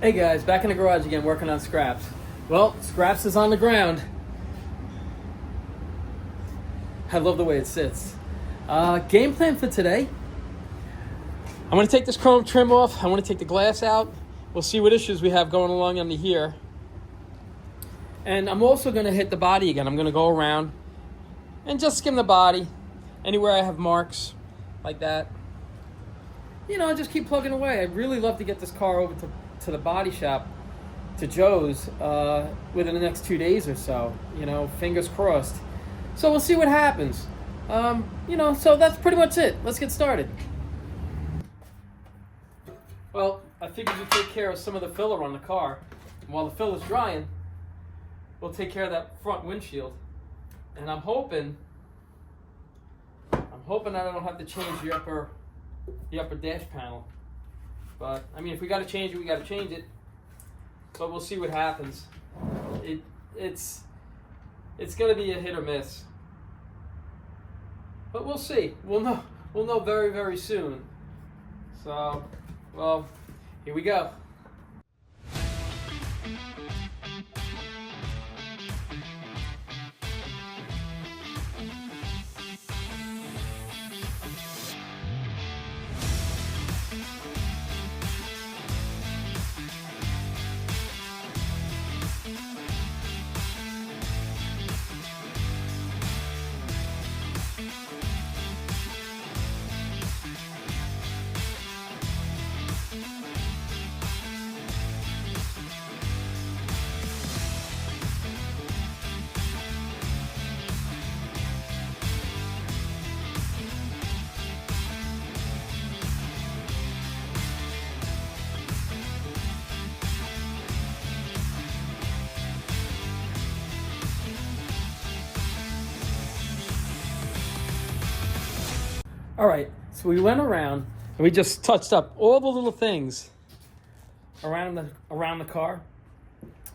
Hey guys, back in the garage again working on scraps. Well, scraps is on the ground. I love the way it sits. Game plan for today. I'm going to take this chrome trim off. I want to take the glass out. We'll see what issues we have going along under here. And I'm also going to hit the body again. I'm going to go around and just skim the body. Anywhere I have marks like that. You know, just keep plugging away. I'd really love to get this car over to the body shop, to Joe's, within the next 2 days or so. You know, fingers crossed. So we'll see what happens. So that's pretty much it. Let's get started. Well, I figured we'd take care of some of the filler on the car. And while the filler's drying, we'll take care of that front windshield. And I'm hoping that I don't have to change the upper dash panel. But I mean, if we got to change it, we got to change it. But we'll see what happens. It's going to be a hit or miss. But we'll see. We'll know very, very soon. So, well, here we go. All right, so we went around and we just touched up all the little things around the car.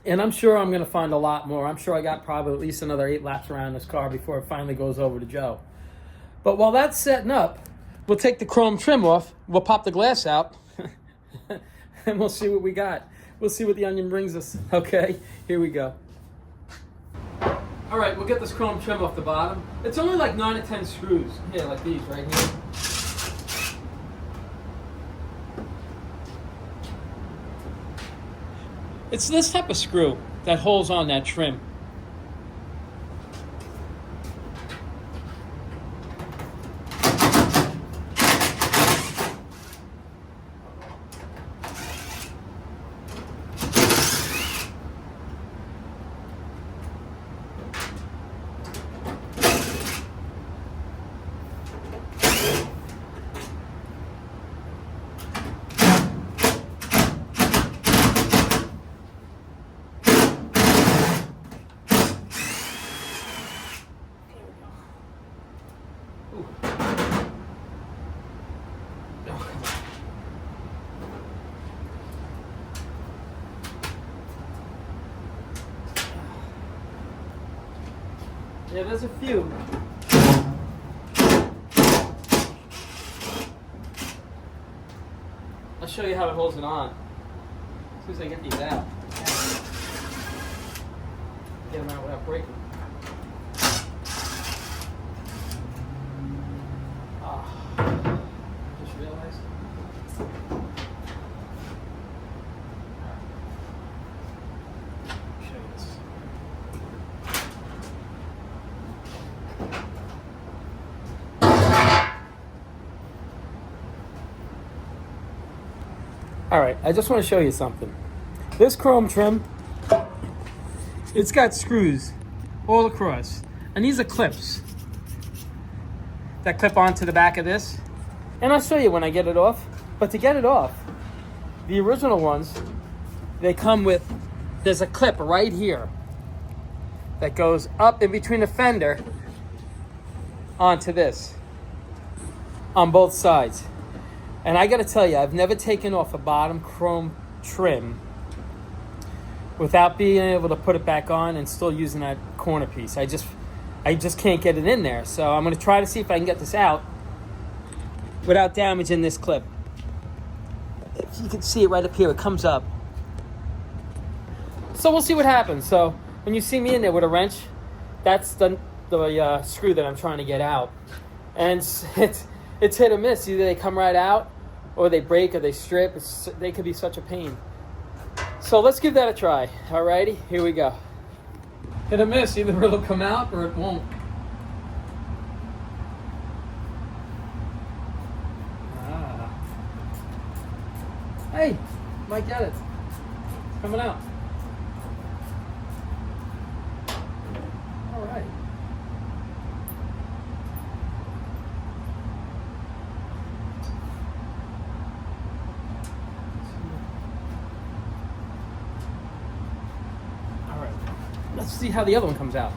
And I'm sure I'm going to find a lot more. I'm sure I got probably at least another 8 laps around this car before it finally goes over to Joe. But while that's setting up, we'll take the chrome trim off, we'll pop the glass out, and we'll see what we got. We'll see what the onion brings us. Okay, here we go. All right, we'll get this chrome trim off the bottom. It's only like 9 or 10 screws. Here, like these right here. It's this type of screw that holds on that trim. Yeah, there's a few. I'll show you how it holds it on. As soon as I get these out. Get them out without breaking. Just realized. Show you this. All right, I just want to show you something. This chrome trim, it's got screws all across, and these are clips that clip onto the back of this. And I'll show you when I get it off. But to get it off, the original ones, they come with, there's a clip right here that goes up in between the fender onto this on both sides. And I gotta tell you, I've never taken off a bottom chrome trim without being able to put it back on and still using that corner piece. I just can't get it in there. So I'm gonna try to see if I can get this out without damaging this clip. If you can see it right up here, it comes up So we'll see what happens. So when you see me in there with a wrench, that's the screw that I'm trying to get out. And it's hit or miss. Either they come right out, or they break, or they strip. They could be such a pain. So let's give that a try. Alrighty, here we go. Hit or miss. Either it'll come out or it won't. Hey, might get it. It's coming out. All right. All right. Let's see how the other one comes out.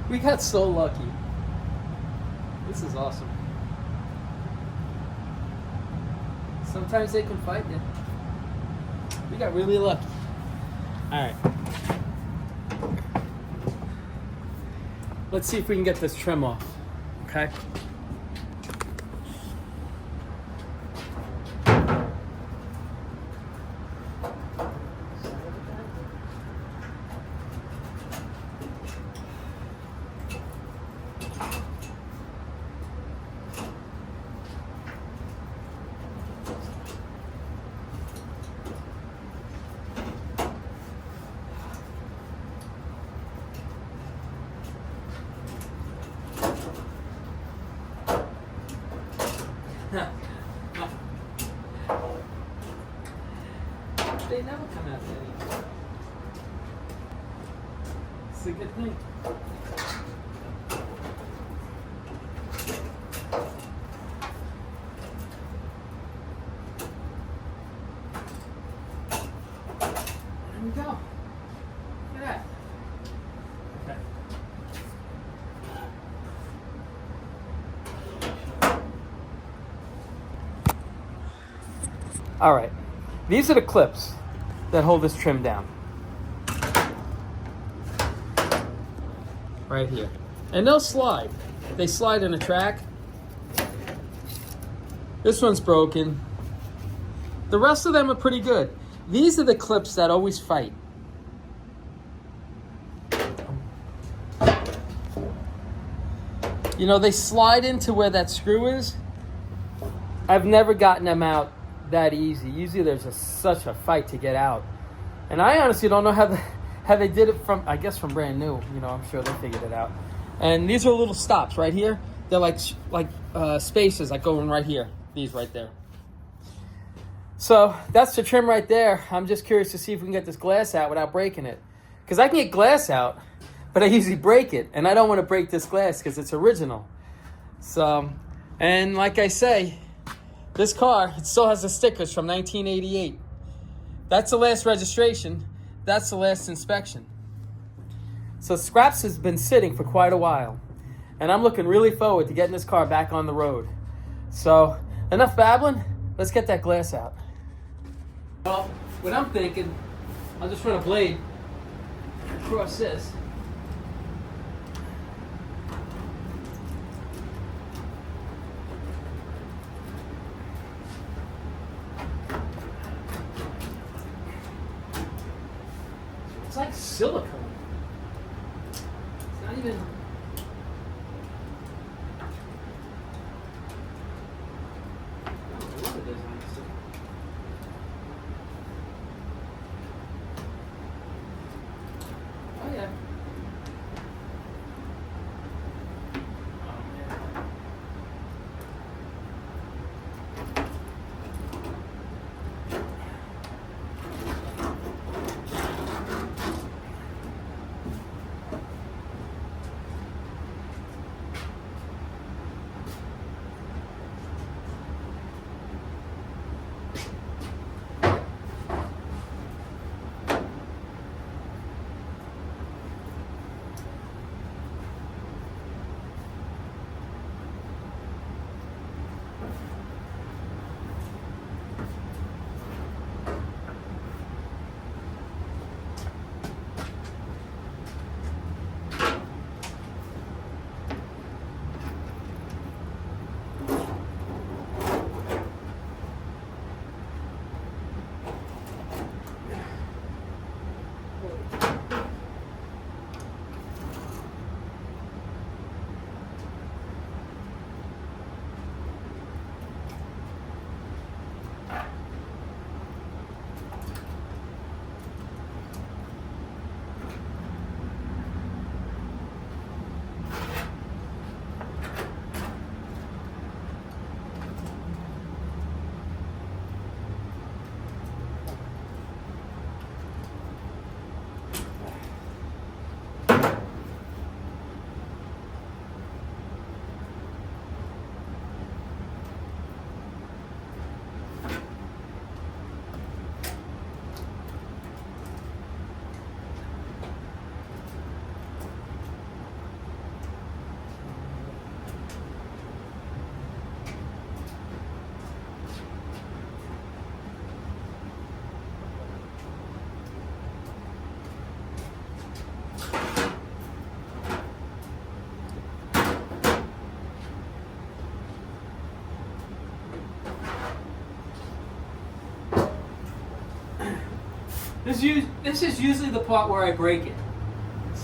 We got so lucky. This is awesome. Sometimes they can fight you. We got really lucky. All right. Let's see if we can get this trim off. Okay. They never come out anymore. It's a good thing. There we go. Look at that. Okay. All right. These are the clips that hold this trim down. Right here. And they'll slide. They slide in a track. This one's broken. The rest of them are pretty good. These are the clips that always fight. You know, they slide into where that screw is. I've never gotten them out that easy. Usually there's such a fight to get out, and I honestly don't know how they did it from, I guess, from brand new. You know, I'm sure they figured it out. And these are little stops right here. They're like spaces like going right here. These right there. So that's the trim right there. I'm just curious to see if we can get this glass out without breaking it, because I can get glass out, but I usually break it, and I don't want to break this glass because it's original. So, and like I say, this car, it still has the stickers from 1988. That's the last registration. That's the last inspection. So scraps has been sitting for quite a while. And I'm looking really forward to getting this car back on the road. So enough babbling. Let's get that glass out. Well, what I'm thinking, I'll just run a blade across this. It's like silicone. It's not even... I don't know what it is, honestly. Oh, yeah. This is usually the part where I break it.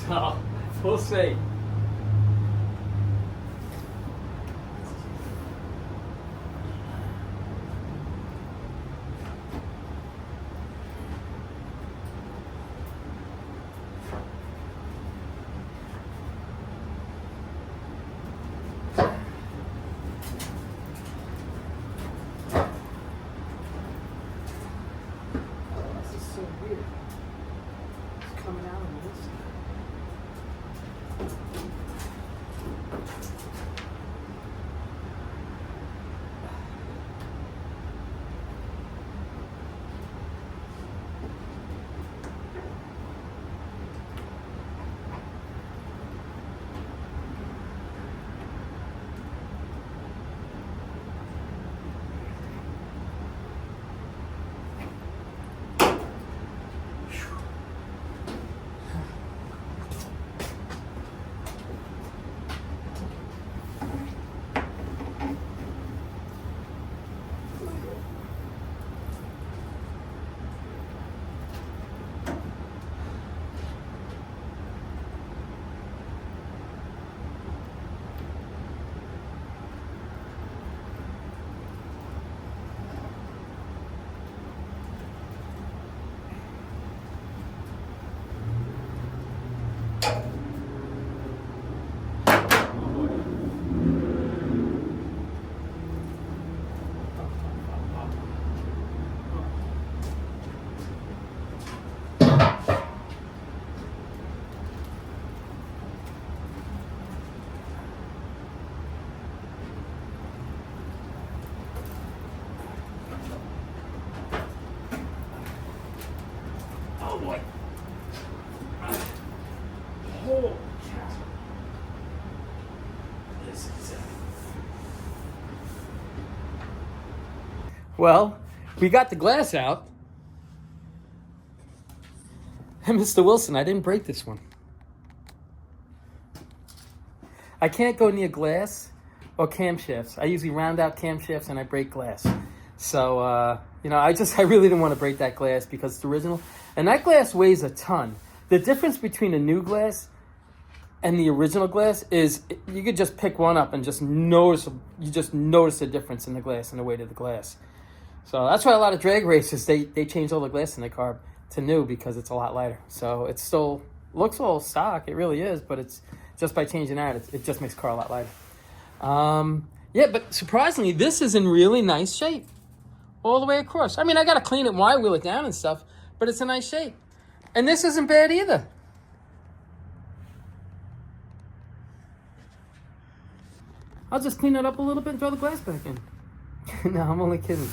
So, we'll see. Coming out of this. Oh boy. Oh, this is it. Well, we got the glass out. And Mr. Wilson, I didn't break this one. I can't go near glass or camshafts. I usually round out camshafts and I break glass. So, I really didn't want to break that glass because it's original. And that glass weighs a ton. The difference between a new glass and the original glass is you could just pick one up and just notice the difference in the glass and the weight of the glass. So that's why a lot of drag racers, they change all the glass in their car to new because it's a lot lighter. So it still looks all stock, it really is, but it's just by changing that, it just makes the car a lot lighter. But surprisingly, this is in really nice shape all the way across. I mean, I got to clean it and wheel it down and stuff, but it's a nice shape. And this isn't bad either. I'll just clean it up a little bit and throw the glass back in. No, I'm only kidding.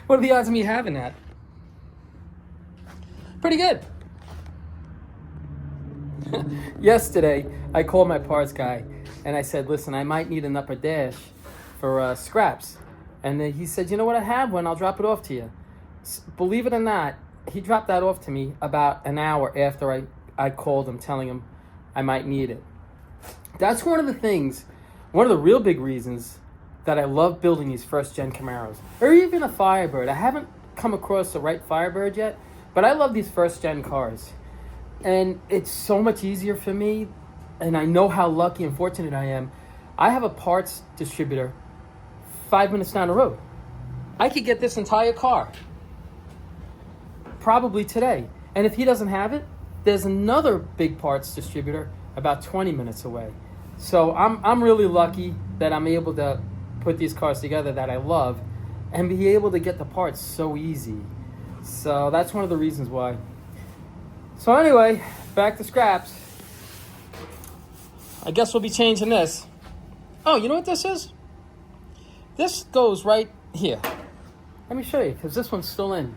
What are the odds of me having that? Pretty good. Yesterday, I called my parts guy and I said, listen, I might need an upper dash for scraps. And he said, you know what, I have one, I'll drop it off to you. Believe it or not, he dropped that off to me about an hour after I called him telling him I might need it. That's one of the real big reasons that I love building these first-gen Camaros. Or even a Firebird. I haven't come across the right Firebird yet, but I love these first-gen cars. And it's so much easier for me, and I know how lucky and fortunate I am. I have a parts distributor 5 minutes down the road. I could get this entire car probably today. And if he doesn't have it, there's another big parts distributor about 20 minutes away. So I'm really lucky that I'm able to put these cars together that I love and be able to get the parts so easy. So that's one of the reasons why. So anyway, back to scraps. I guess we'll be changing this. Oh, you know what this is? This goes right here. Let me show you, because this one's still in.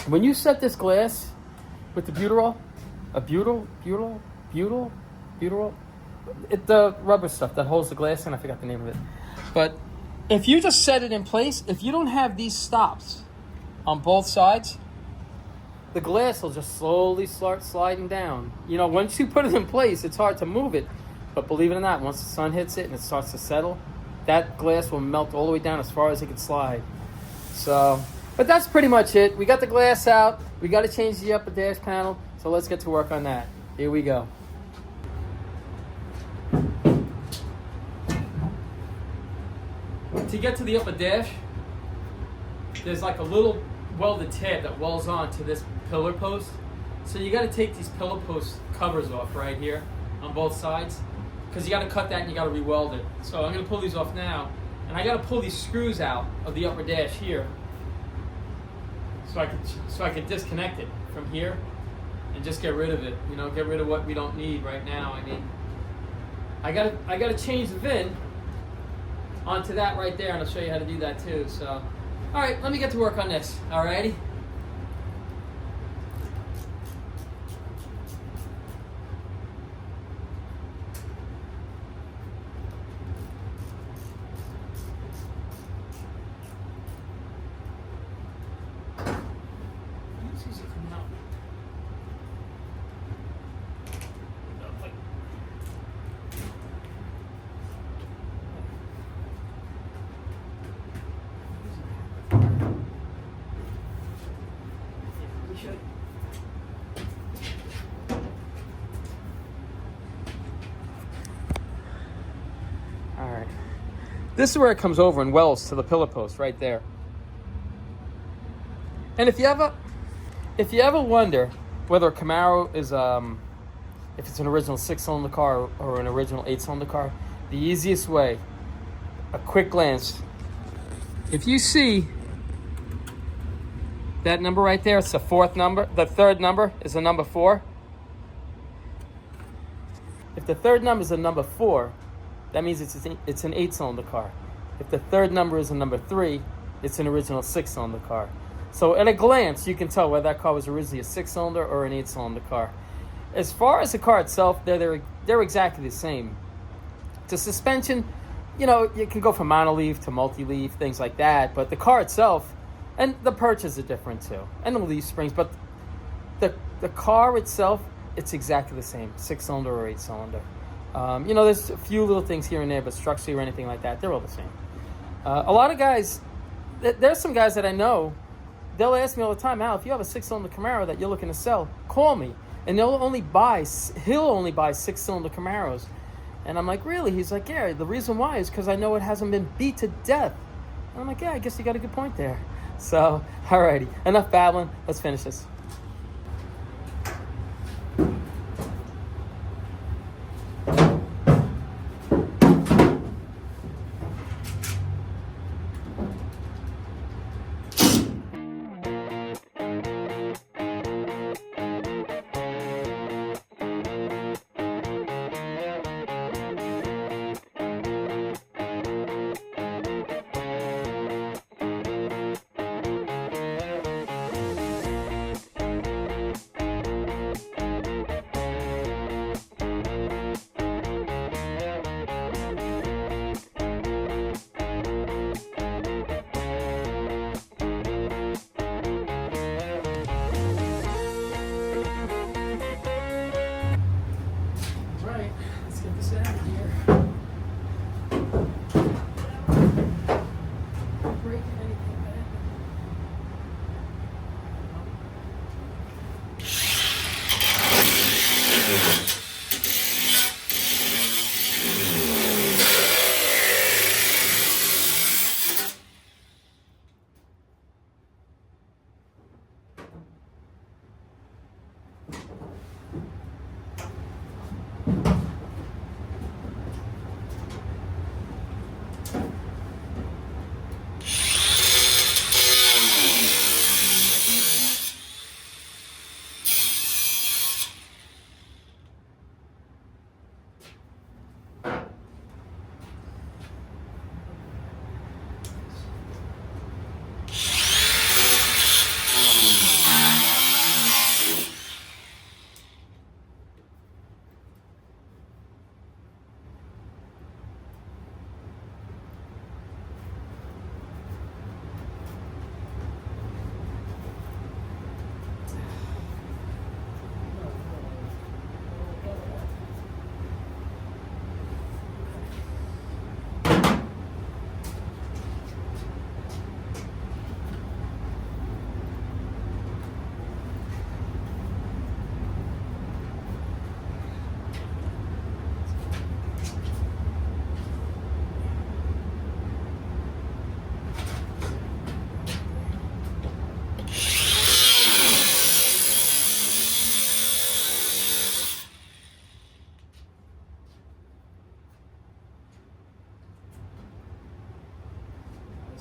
When you set this glass with the butyrol, the rubber stuff that holds the glass in, I forgot the name of it. But if you just set it in place, if you don't have these stops on both sides, the glass will just slowly start sliding down. Once you put it in place, it's hard to move it. But believe it or not, once the sun hits it and it starts to settle, that glass will melt all the way down as far as it can slide. So, but But that's pretty much it. We got the glass out. We got to change the upper dash panel. So let's get to work on that. Here we go. To get to the upper dash, there's like a little welded tab that welds on to this pillar post. So you got to take these pillar post covers off right here on both sides, because you got to cut that and you got to re-weld it. So I'm going to pull these off now, and I got to pull these screws out of the upper dash here, so I could disconnect it from here and just get rid of it. You know, get rid of what we don't need right now. I mean, I got to change the VIN onto that right there, and I'll show you how to do that too. So, all right, let me get to work on this. All righty. All right. This is where it comes over and welds to the pillar post right there. And if you ever wonder whether a Camaro is if it's an original 6-cylinder car or an original 8-cylinder car, the easiest way, a quick glance. If you see that number right there, it's the fourth number. The third number is the number 4. If the third number is the number 4, that means it's an 8-cylinder car. If the third number is a number 3, it's an original 6-cylinder car. So at a glance, you can tell whether that car was originally a 6-cylinder or an 8-cylinder car. As far as the car itself, they're exactly the same. The suspension, you know, you can go from monoleaf to multi-leaf, things like that. But the car itself, and the perches are different too, and the leaf springs. But the car itself, it's exactly the same, 6-cylinder or 8-cylinder. You know, there's a few little things here and there, but structurally or anything like that, they're all the same. A lot of guys, there's some guys that I know, they'll ask me all the time, Al, if you have a 6-cylinder Camaro that you're looking to sell, call me. And he'll only buy 6-cylinder Camaros. And I'm like, really? He's like, yeah, the reason why is because I know it hasn't been beat to death. And I'm like, yeah, I guess you got a good point there. So, alrighty, enough babbling. Let's finish this.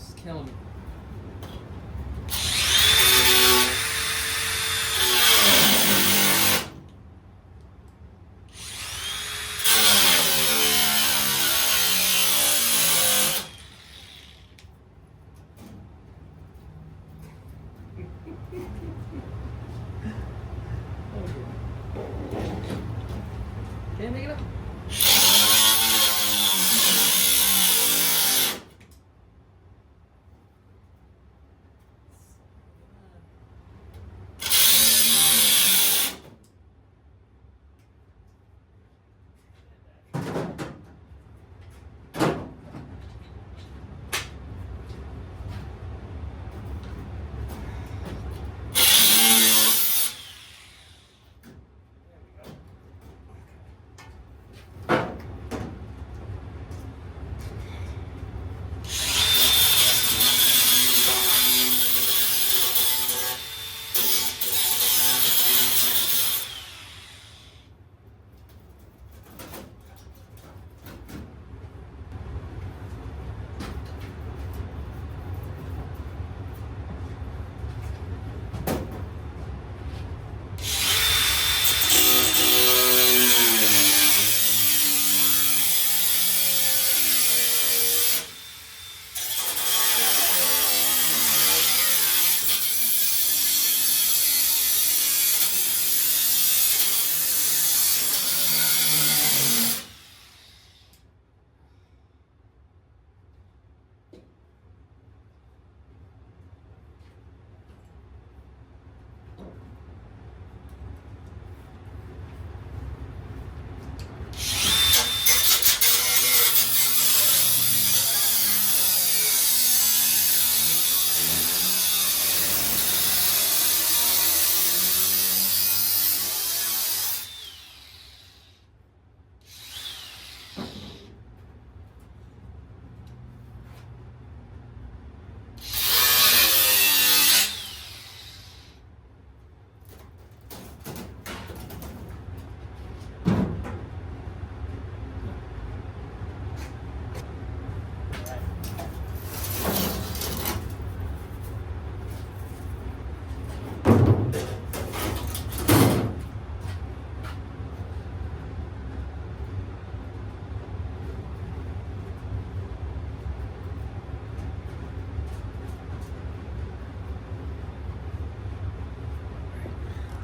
It's killing me. Can't make it up.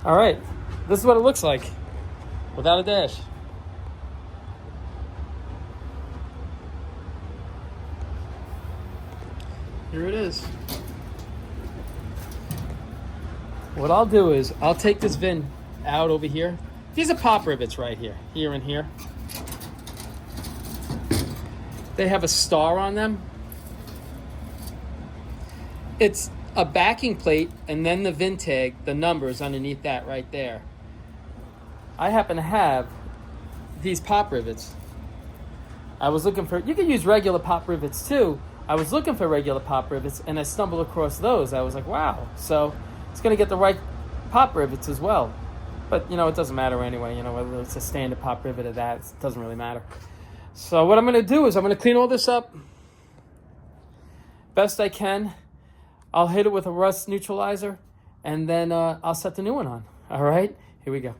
All right, this is what it looks like without a dash. Here it is. What I'll do is I'll take this VIN out over here. These are pop rivets right here, here and here. They have a star on them. It's a backing plate and then the VIN tag, the numbers underneath that right there. I happen to have these pop rivets. I was looking for, you can use regular pop rivets too. I was looking for regular pop rivets and I stumbled across those. I was like, wow. So it's going to get the right pop rivets as well. But, you know, it doesn't matter anyway. You know, whether it's a standard pop rivet or that, it doesn't really matter. So what I'm going to do is I'm going to clean all this up best I can. I'll hit it with a rust neutralizer, and then I'll set the new one on. All right? Here we go.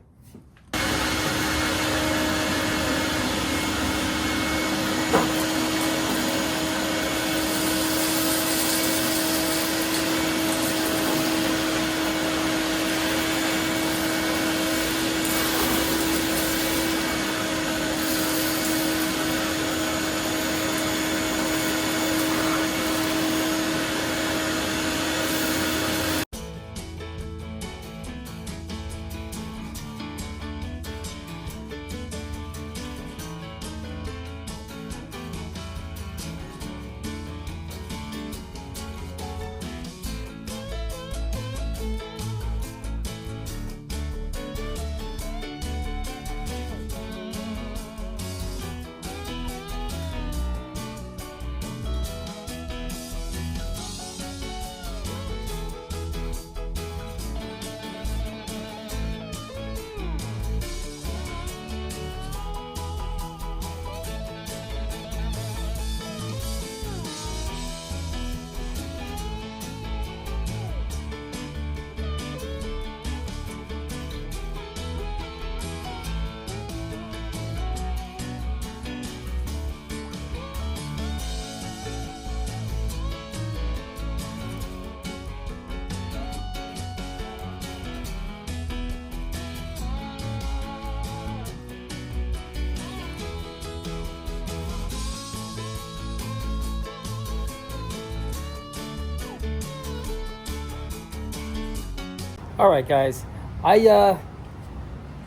All right, guys. I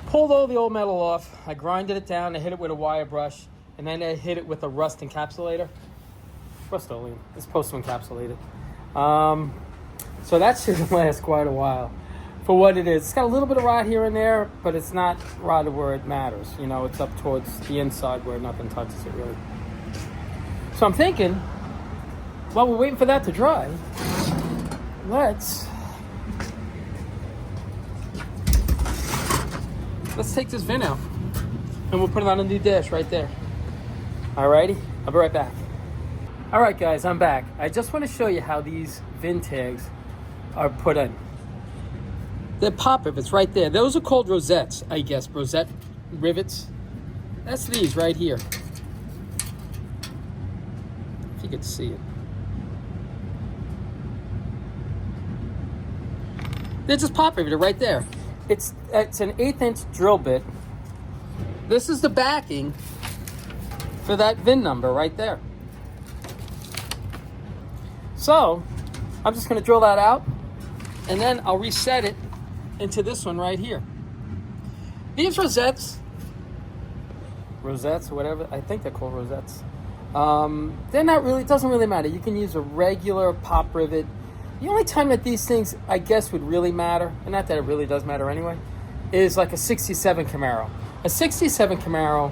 pulled all the old metal off. I grinded it down. I hit it with a wire brush. And then I hit it with a rust encapsulator. Rust-Oleum. It's supposed to encapsulate it. So that should last quite a while for what it is. It's got a little bit of rot here and there, but it's not rotted where it matters. You know, it's up towards the inside where nothing touches it, really. So I'm thinking, while we're waiting for that to dry, let's take this VIN out and we'll put it on a new dash right there. Alrighty, I'll be right back. Alright guys, I'm back. I just want to show you how these VIN tags are put in. They're pop rivets right there. Those are called rosettes, I guess. Rosette rivets. That's these right here. If you could see it. They're just pop riveted right there. It's an 1/8 inch drill bit. This is the backing for that VIN number right there. So I'm just going to drill that out and then I'll reset it into this one right here. These rosettes, or whatever, I think they're called rosettes. They're not really, it doesn't really matter. You can use a regular pop rivet. The only time that these things, I guess, would really matter, and not that it really does matter anyway, is like a 67 Camaro. A 67 Camaro,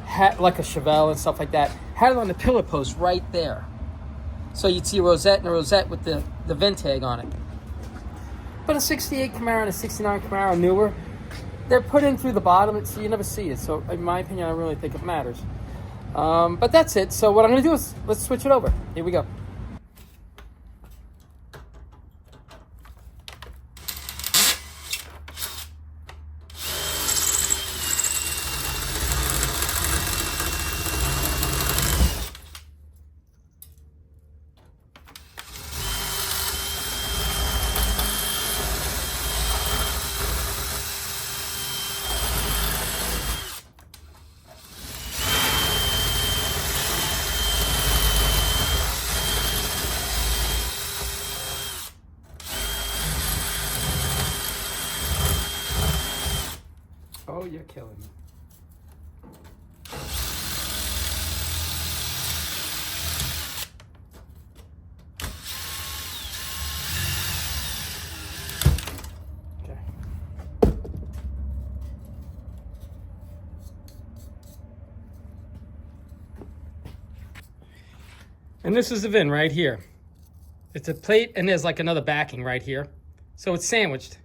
had, like a Chevelle and stuff like that, had it on the pillar post right there. So you'd see a rosette and a rosette with the VIN tag on it. But a 68 Camaro and a 69 Camaro newer, they're put in through the bottom, so you never see it. So in my opinion, I don't really think it matters. But that's it. So what I'm going to do is, let's switch it over. Here we go. Oh, you're killing me. Okay. And this is the VIN right here. It's a plate and there's like another backing right here. So it's sandwiched.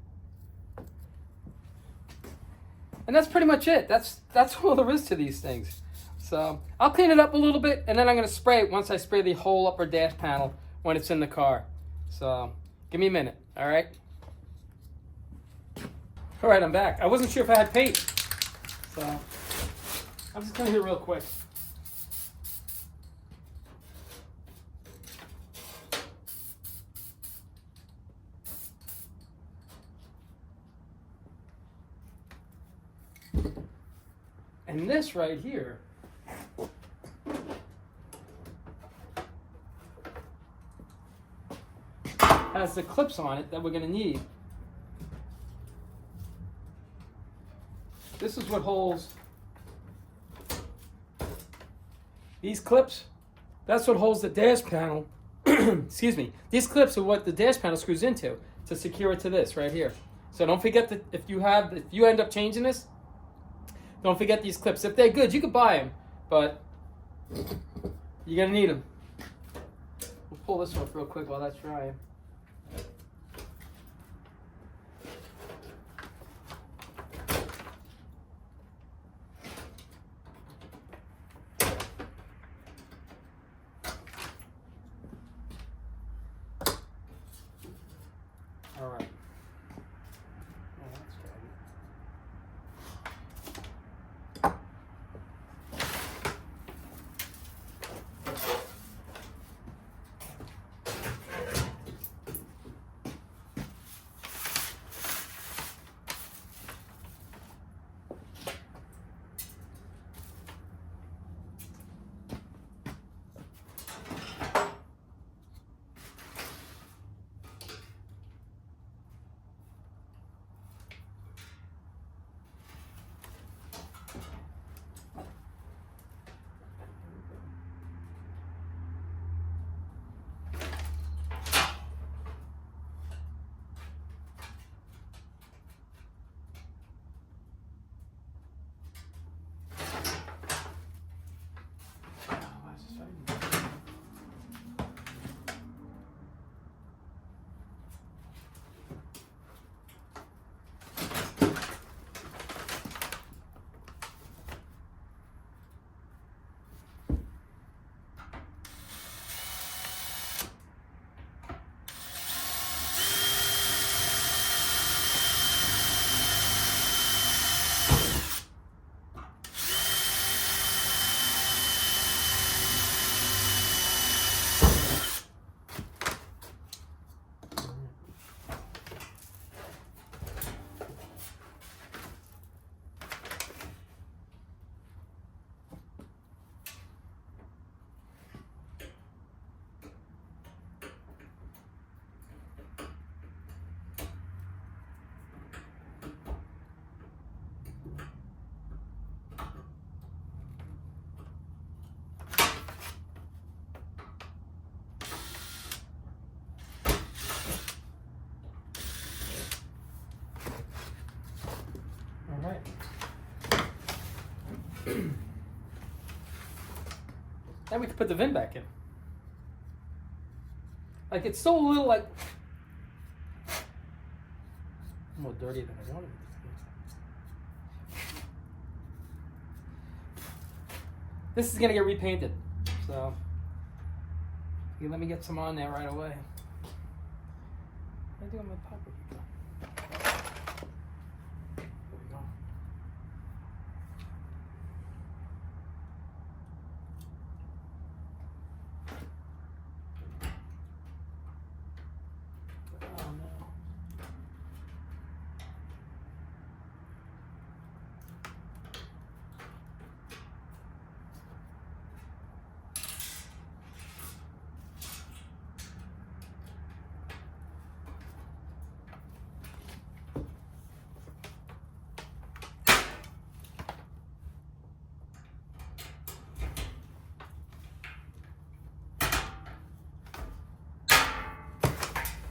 And that's pretty much it. That's all there is to these things. So I'll clean it up a little bit and then I'm going to spray it once I spray the whole upper dash panel when it's in the car. So give me a minute, all right? All right, I'm back. I wasn't sure if I had paint. So I'm just going to hit it real quick. And this right here has the clips on it that we're going to need. This is what holds these clips. That's what holds the dash panel. Excuse me. These clips are what the dash panel screws into to secure it to this right here. So don't forget that if you end up changing this, don't forget these clips. If they're good, you could buy them, but you're gonna need them. We'll pull this off real quick while that's drying. All right. Oh, that's good. And we can put the VIN back in. Like, it's still a little like more dirty than I wanted it to be. This is gonna get repainted, so you let me get some on there right away. What do I do on my popper? There we go. Oh no.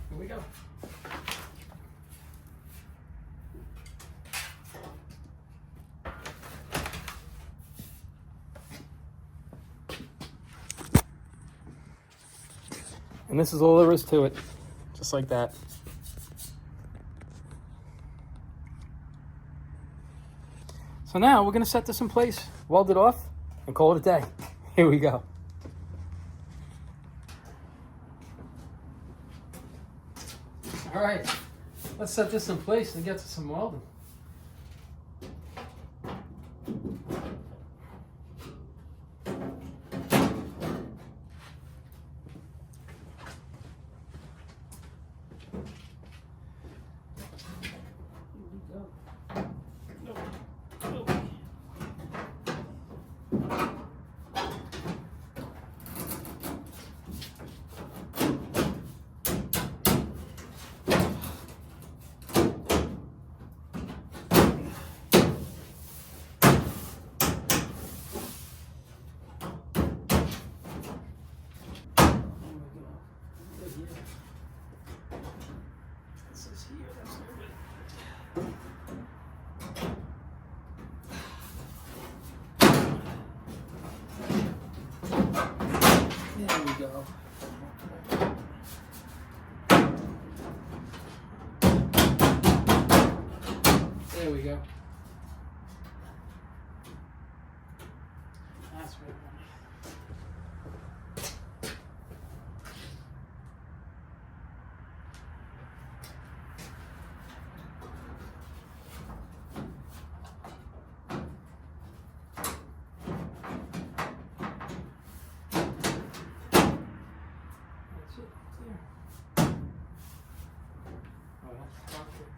Here we go. And this is all there is to it, just like that. So now we're gonna set this in place, weld it off, and call it a day. Here we go. All right, let's set this in place and get to some welding. There we go. There we go. That's what I want. That's it. There. Oh, that's perfect.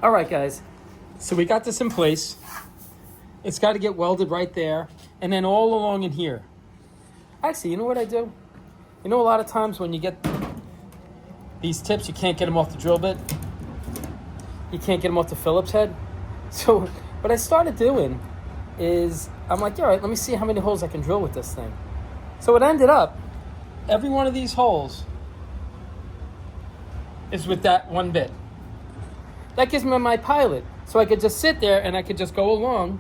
All right, guys. So we got this in place. It's got to get welded right there, and then all along in here. Actually, you know what I do? You know, a lot of times when you get these tips, you can't get them off the drill bit. You can't get them off the Phillips head. So what I started doing is I'm like, all right, let me see how many holes I can drill with this thing. So it ended up, every one of these holes is with that one bit. That gives me my pilot. So I could just sit there and I could just go along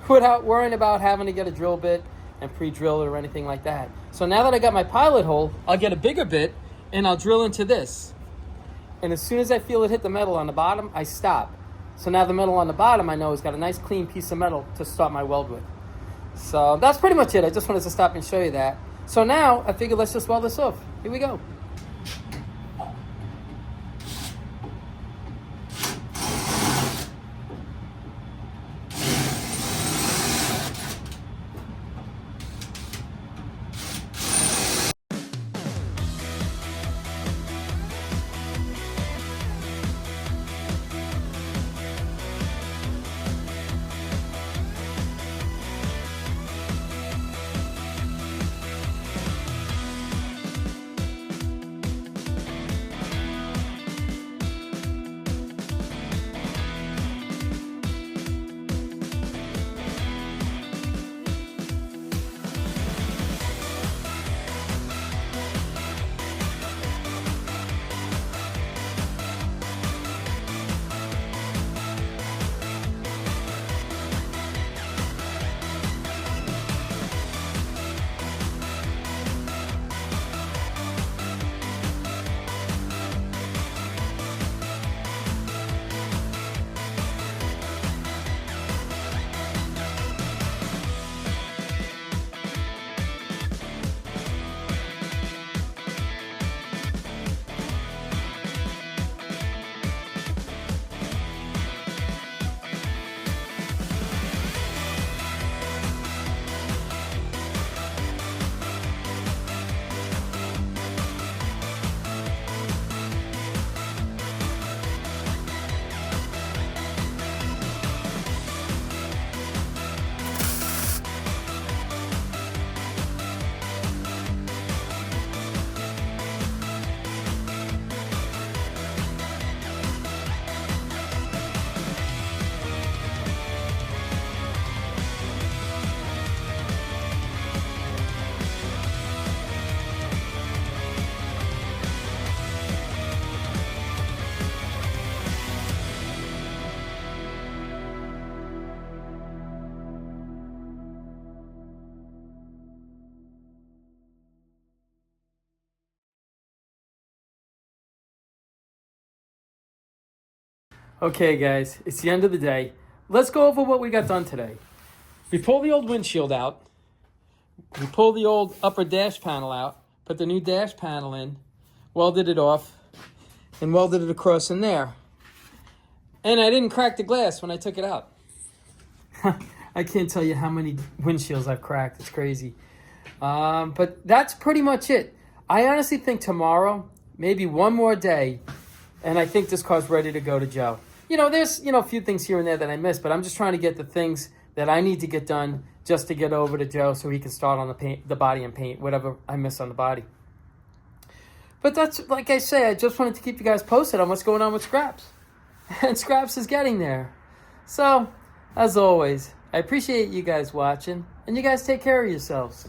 without worrying about having to get a drill bit and pre-drill it or anything like that. So now that I got my pilot hole, I'll get a bigger bit and I'll drill into this. And as soon as I feel it hit the metal on the bottom, I stop. So now the metal on the bottom I know has got a nice clean piece of metal to start my weld with. So that's pretty much it. I just wanted to stop and show you that. So now I figured let's just weld this off. Here we go. Okay, guys, it's the end of the day. Let's go over what we got done today. We pulled the old windshield out. We pulled the old upper dash panel out, put the new dash panel in, welded it off, and welded it across in there. And I didn't crack the glass when I took it out. I can't tell you how many windshields I've cracked. It's crazy. But that's pretty much it. I honestly think tomorrow, maybe one more day, and I think this car's ready to go to Joe. You know, there's, a few things here and there that I missed, but I'm just trying to get the things that I need to get done just to get over to Joe so he can start on the paint, the body and paint, whatever I miss on the body. But that's, like I say, I just wanted to keep you guys posted on what's going on with Scraps. And Scraps is getting there. So, as always, I appreciate you guys watching, and you guys take care of yourselves.